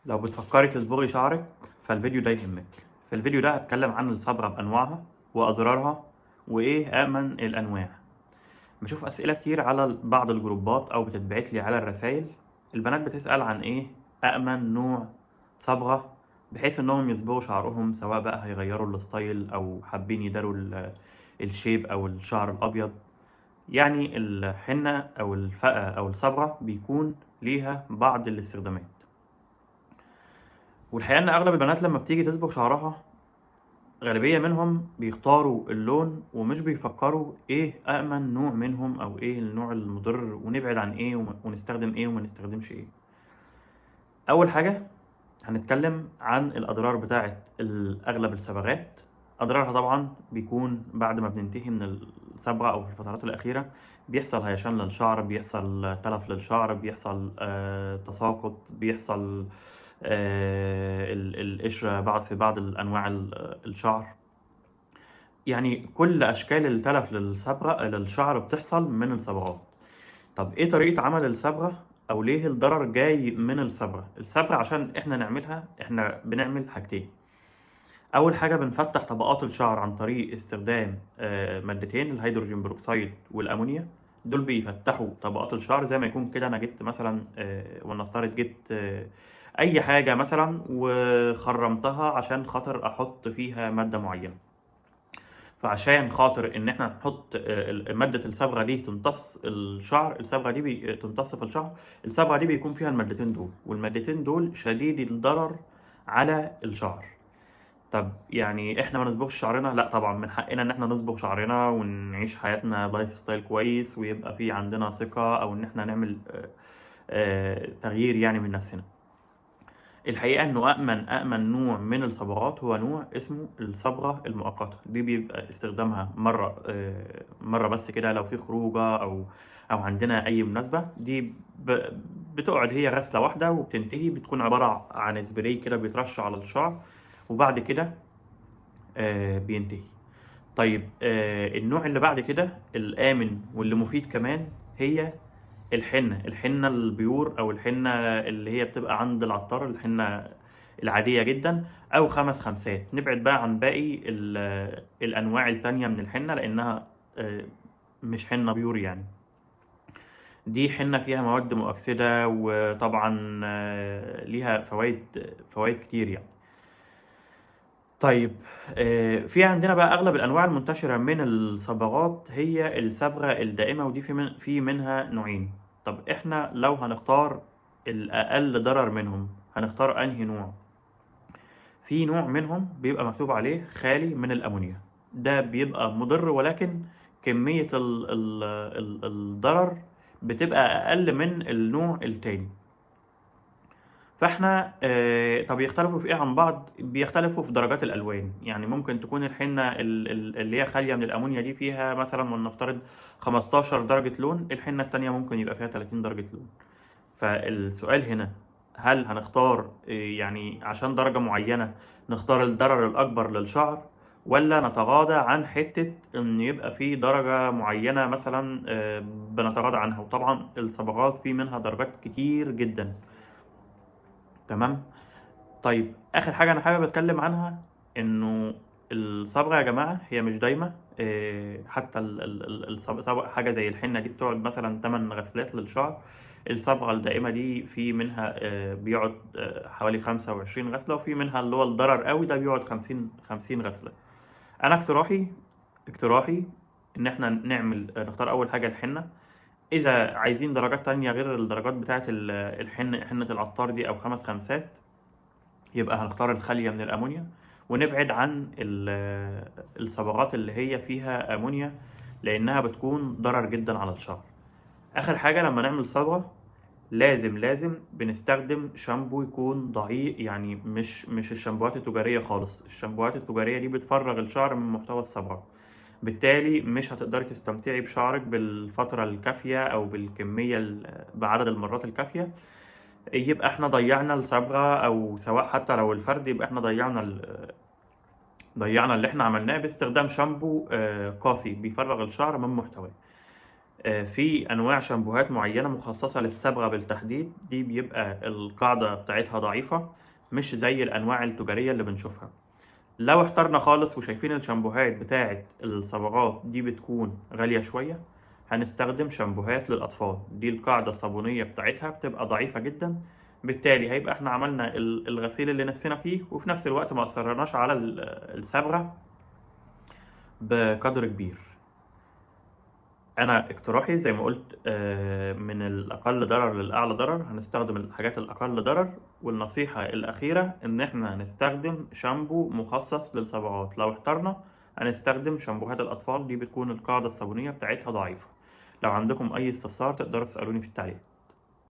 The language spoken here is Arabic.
لو بتفكري تصبغي شعرك فالفيديو ده يهمك. في الفيديو ده هتكلم عن الصبغة بأنواعها وأضرارها وإيه أأمن الأنواع. بشوف أسئلة كتير على بعض الجروبات أو بتتبعت لي على الرسائل. البنات بتسأل عن إيه أأمن نوع صبغة بحيث إنهم يصبغوا شعرهم، سواء بقى هيغيروا الستايل أو حابين يداروا الشيب أو الشعر الأبيض. يعني الحنة أو الفأة أو الصبغة بيكون ليها بعض الاستخدامات، والحقيقة إن أغلب البنات لما بتيجي تصبغ شعرها غالبية منهم بيختاروا اللون ومش بيفكروا إيه أأمن نوع منهم أو إيه النوع المضر ونبعد عن إيه ونستخدم إيه وما نستخدمش إيه. أول حاجة هنتكلم عن الأضرار بتاعة أغلب الصبغات. أضرارها طبعا بيكون بعد ما بننتهي من الصبغة أو في الفترات الأخيرة بيحصل هيشان للشعر، بيحصل تلف للشعر، بيحصل تساقط، بيحصل القشرة في بعض الأنواع الشعر. يعني كل أشكال التلف للشعر بتحصل من الصبغات. طب إيه طريقة عمل الصبغة أو ليه الضرر جاي من الصبغة؟ الصبغة عشان إحنا نعملها إحنا بنعمل حاجتين. أول حاجة بنفتح طبقات الشعر عن طريق استخدام مادتين، الهيدروجين بروكسيد والأمونيا. دول بيفتحوا طبقات الشعر زي ما يكون كده أنا جبت مثلا ولنفترض جبت أي حاجة مثلا وخرمتها عشان خاطر أحط فيها مادة معينة. فعشان خاطر ان احنا نحط مادة الصبغة دي تمتص الشعر، الصبغة دي تمتص في الشعر. الصبغة دي بيكون فيها المادتين دول، والمادتين دول شديد الضرر على الشعر. طب يعني احنا ما نصبغش شعرنا؟ لا طبعا، من حقنا ان احنا نصبغ شعرنا ونعيش حياتنا لايف ستايل كويس ويبقى في عندنا ثقة، او ان احنا نعمل تغيير يعني من نفسنا. الحقيقة إنه أأمن نوع من الصبغات هو نوع اسمه الصبغة المؤقتة. دي بيبقى استخدامها مرة بس كده لو في خروجة أو عندنا أي مناسبة. دي بتقعد هي غسلة واحدة وبتنتهي، بتكون عبارة عن سبراي كده بيترش على الشعر وبعد كده بينتهي. طيب النوع اللي بعد كده الآمن واللي مفيد كمان هي الحنة البيور أو الحنة اللي هي بتبقى عند العطار، الحنة العادية جدا، أو 5 خمسات. نبعد بقى عن باقي الأنواع التانية من الحنة لأنها آه، مش حنة بيور يعني. دي حنة فيها مواد مؤكسدة وطبعا ليها فوائد كتير يعني. طيب في عندنا بقى أغلب الأنواع المنتشرة من الصبغات هي الصبغة الدائمة، ودي في منها نوعين. طب إحنا لو هنختار الأقل ضرر منهم هنختار أنهي نوع؟ في نوع منهم بيبقى مكتوب عليه خالي من الأمونيا. ده بيبقى مضر ولكن كمية الضرر بتبقى أقل من النوع التاني. فاحنا طب يختلفوا في ايه عن بعض؟ بيختلفوا في درجات الالوان. يعني ممكن تكون الحنه اللي هي خاليه من الامونيا دي فيها مثلا ولنفترض 15 درجه لون، الحنه التانية ممكن يبقى فيها 30 درجه لون. فالسؤال هنا، هل هنختار يعني عشان درجه معينه نختار الضرر الاكبر للشعر، ولا نتغاضى عن حته ان يبقى في درجه معينه مثلا بنتغاضى عنها؟ وطبعا الصبغات في منها درجات كتير جدا. تمام. طيب اخر حاجه انا حابب اتكلم عنها انه الصبغه يا جماعه هي مش دايمه. حتى حاجه زي الحنه دي بتقعد مثلا 8 غسلات للشعر. الصبغه الدائمه دي في منها بيقعد حوالي 25 غسله، وفي منها اللي هو الضرر قوي ده بيقعد 50 غسله. انا اقتراحي ان احنا نختار اول حاجه الحنه. اذا عايزين درجات تانية غير الدرجات بتاعه حنه العطار دي او 5 خمسات، يبقى هنختار الخالية من الأمونيا ونبعد عن الصبغات اللي هي فيها أمونيا لأنها بتكون ضرر جدا على الشعر. آخر حاجة لما نعمل صبغة لازم بنستخدم شامبو يكون ضعيف، يعني مش الشامبوهات التجارية خالص. الشامبوهات التجارية دي بتفرغ الشعر من محتوى الصبغة، بالتالي مش هتقدري تستمتعي بشعرك بالفترة الكافية أو بعدد المرات الكافية. يبقى احنا ضيعنا الصبغة، او سواء حتى لو الفرد، يبقى احنا ضيعنا اللي احنا عملناه باستخدام شامبو قاسي بيفرغ الشعر من محتواه. في أنواع شامبوهات معينة مخصصة للصبغة بالتحديد، دي بيبقى القاعدة بتاعتها ضعيفة، مش زي الأنواع التجارية اللي بنشوفها. لو احترنا خالص وشايفين الشامبوهات بتاعة الصبغات دي بتكون غالية شوية، هنستخدم شامبوهات للأطفال، دي القاعدة الصابونية بتاعتها بتبقى ضعيفة جدا، بالتالي هيبقى احنا عملنا الغسيل اللي نفسنا فيه، وفي نفس الوقت ما أثرناش على الصبغة بقدر كبير. أنا اقتراحي زي ما قلت من الأقل ضرر للأعلى ضرر، هنستخدم الحاجات الأقل ضرر. والنصيحة الأخيرة إن إحنا نستخدم شامبو مخصص للصبغات. لو احترنا هنستخدم شامبوهات الأطفال، دي بتكون القاعدة الصابونية بتاعتها ضعيفة. لو عندكم أي استفسار تقدروا تسألوني في التعليق.